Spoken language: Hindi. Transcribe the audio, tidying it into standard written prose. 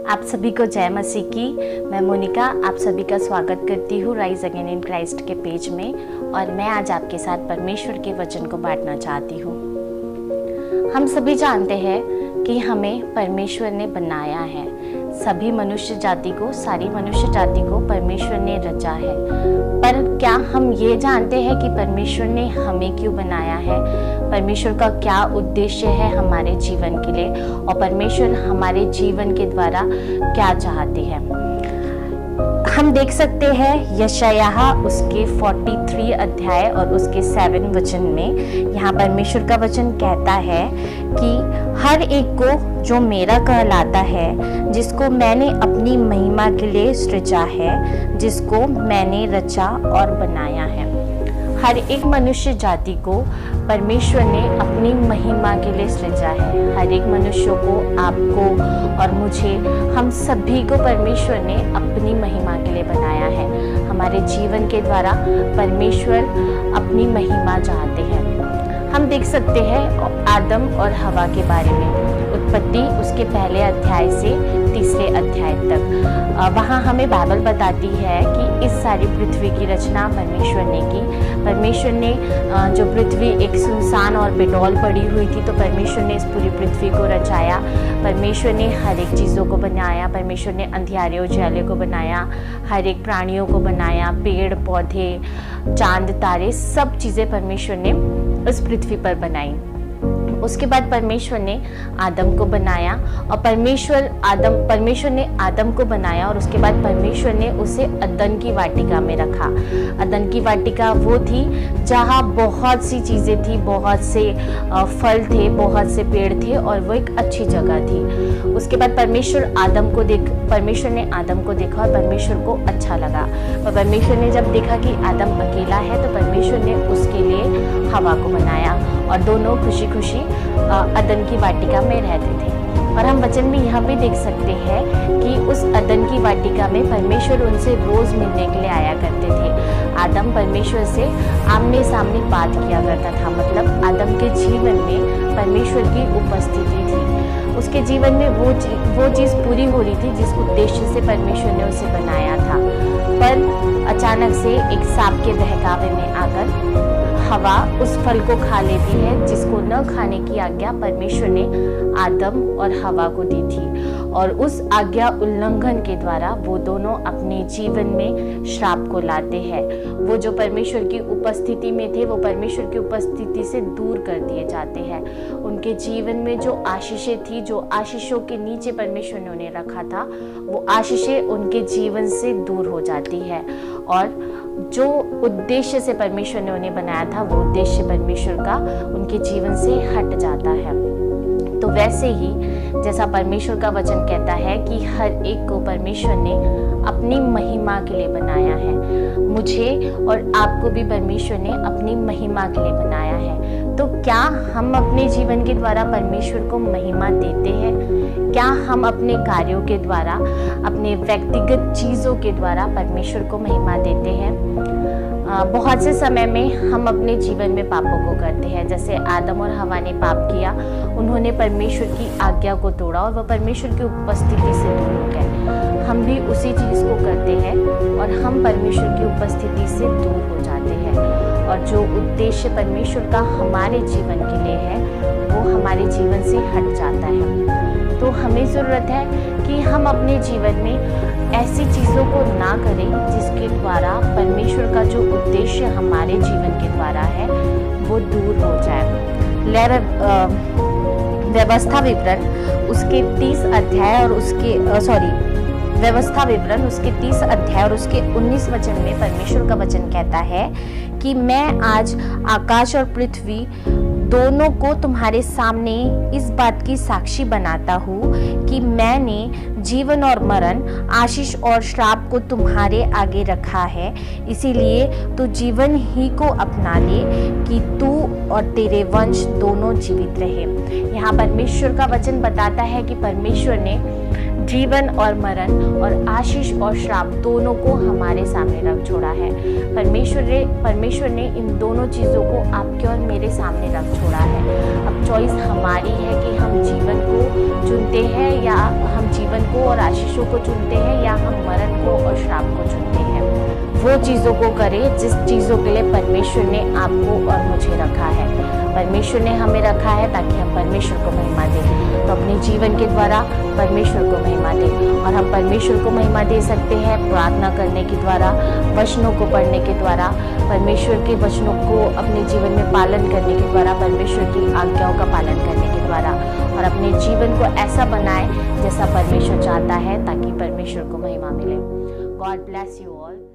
आप सभी को जय मसीह की। मैं मोनिका आप सभी का स्वागत करती हूँ राइज अगेन इन क्राइस्ट के पेज में। और मैं आज आपके साथ परमेश्वर के वचन को बांटना चाहती हूँ। हम सभी जानते हैं कि हमें परमेश्वर ने बनाया है। सभी मनुष्य जाति को, सारी मनुष्य जाति को परमेश्वर ने रचा है। पर क्या हम ये जानते हैं कि परमेश्वर ने हमें क्यों बनाया है? परमेश्वर का क्या उद्देश्य है हमारे जीवन के लिए, और परमेश्वर हमारे जीवन के द्वारा क्या चाहते हैं? हम देख सकते हैं यशायाह उसके 43 अध्याय और उसके 7 वचन में यहाँ परमेश्वर का वचन कहता है कि हर एक को जो मेरा कहलाता है, जिसको मैंने अपनी महिमा के लिए सृजा है, जिसको मैंने रचा और बनाया है। हर एक मनुष्य जाति को परमेश्वर ने अपनी महिमा के लिए सृजा है। हर एक मनुष्य को, आपको और मुझे, हम सभी को परमेश्वर ने अपनी महिमा के लिए बनाया है। हमारे जीवन के द्वारा परमेश्वर अपनी महिमा चाहते हैं। हम देख सकते हैं आदम और हवा के बारे में, उत्पत्ति उसके पहले अध्याय से तीसरे अध्याय तक। वहाँ हमें बाइबल बताती है कि इस सारी पृथ्वी की रचना परमेश्वर ने की। परमेश्वर ने जो पृथ्वी एक सुनसान और बेडौल पड़ी हुई थी, तो परमेश्वर ने इस पूरी पृथ्वी को रचाया। परमेश्वर ने हर एक चीज़ों को बनाया। परमेश्वर ने अंधियारे उजाले को बनाया, हर एक प्राणियों को बनाया, पेड़ पौधे, चांद तारे, सब चीज़ें परमेश्वर ने इस पृथ्वी पर बनाई। उसके बाद परमेश्वर ने आदम को बनाया, और परमेश्वर ने आदम को बनाया, और उसके बाद परमेश्वर ने उसे अदन की वाटिका में रखा। अदन की वाटिका वो थी जहाँ बहुत सी चीज़ें थी, बहुत से फल थे, बहुत से पेड़ थे, और वो एक अच्छी जगह थी। उसके बाद परमेश्वर ने आदम को देखा और परमेश्वर को अच्छा लगा। और परमेश्वर ने जब देखा कि आदम अकेला है, तो परमेश्वर ने उसके लिए हवा को बनाया, और दोनों खुशी खुशी अदन की वाटिका में रहते थे। और हम वचन में यह भी देख सकते हैं कि उस अदन की वाटिका में परमेश्वर उनसे रोज मिलने के लिए आया करते थे। आदम परमेश्वर से आमने सामने बात किया करता था। मतलब आदम के जीवन में परमेश्वर की उपस्थिति थी। उसके जीवन में वो चीज़ पूरी हो रही थी जिस उद्देश्य से परमेश्वर ने उसे बनाया था। पर अचानक से एक सांप के बहकावे में आकर हवा उस फल को खा लेती है, जिसको न खाने की आज्ञा परमेश्वर ने आदम और हवा को दी थी। और उस आज्ञा उल्लंघन के द्वारा वो दोनों अपने जीवन में श्राप को लाते हैं। वो जो परमेश्वर की उपस्थिति में थे, वो परमेश्वर की उपस्थिति से दूर कर दिए जाते हैं। उनके जीवन में जो आशीषें थी, जो आशीषों के नीचे परमेश्वर ने उन्हें रखा था, वो आशीषें उनके जीवन से दूर हो जाती है, और जो उद्देश्य से परमेश्वर ने उन्हें बनाया था, वो उद्देश्य परमेश्वर का उनके जीवन से हट जाता है। तो वैसे ही जैसा परमेश्वर का वचन कहता है कि हर एक को परमेश्वर ने अपनी महिमा के लिए बनाया है। मुझे और आपको भी परमेश्वर ने अपनी महिमा के लिए बनाया है। तो क्या हम अपने जीवन के द्वारा परमेश्वर को महिमा देते हैं? क्या हम अपने कार्यों के द्वारा, अपने व्यक्तिगत चीज़ों के द्वारा परमेश्वर को महिमा देते हैं? बहुत से समय में हम अपने जीवन में पापों को करते हैं। जैसे आदम और हवा ने पाप किया, उन्होंने परमेश्वर की आज्ञा को तोड़ा और वह परमेश्वर की उपस्थिति से दूर हो गए। हम भी उसी चीज़ को करते हैं और हम परमेश्वर की उपस्थिति से दूर हो जाते हैं, और जो उद्देश्य परमेश्वर का हमारे जीवन के लिए है, वो हमारे जीवन से हट जाता है। तो हमें ज़रूरत है कि हम अपने जीवन में ऐसी चीज़ों को ना करें जिसके द्वारा परमेश्वर का जो उद्देश्य हमारे जीवन के द्वारा है, वो दूर हो जाए। व्यवस्था विवरण उसके 30 अध्याय और व्यवस्था विवरण उसके 30 अध्याय और उसके 19 वचन में परमेश्वर का वचन कहता है कि मैं आज आकाश और पृथ्वी दोनों को तुम्हारे सामने इस बात की साक्षी बनाता हूँ कि मैंने जीवन और मरण, आशीष और श्राप को तुम्हारे आगे रखा है। इसीलिए तू जीवन ही को अपना ले कि तू और तेरे वंश दोनों जीवित रहे। यहाँ परमेश्वर का वचन बताता है कि परमेश्वर ने जीवन और मरण और आशीष और श्राप दोनों को हमारे सामने रख छोड़ा है। परमेश्वर ने इन दोनों चीज़ों को आपके और मेरे सामने रख छोड़ा है। अब चॉइस हमारी है कि हम जीवन को चुनते हैं या हम जीवन को और आशीष यीशु को चुनते हैं या हम मरण को और श्राप को चुनते हैं। वो चीज़ों को करें जिस चीज़ों के लिए परमेश्वर ने आपको और मुझे रखा है। परमेश्वर ने हमें रखा है ताकि हम परमेश्वर को महिमा दें। तो अपने जीवन के द्वारा परमेश्वर को महिमा दें, और हम परमेश्वर को महिमा दे सकते हैं प्रार्थना करने के द्वारा, वचनों को पढ़ने के द्वारा, परमेश्वर के वचनों को अपने जीवन में पालन करने के द्वारा, परमेश्वर की आज्ञाओं का पालन करने के द्वारा, और अपने जीवन को ऐसा बनाएं जैसा परमेश्वर चाहता है, ताकि परमेश्वर को महिमा मिले। God bless you all.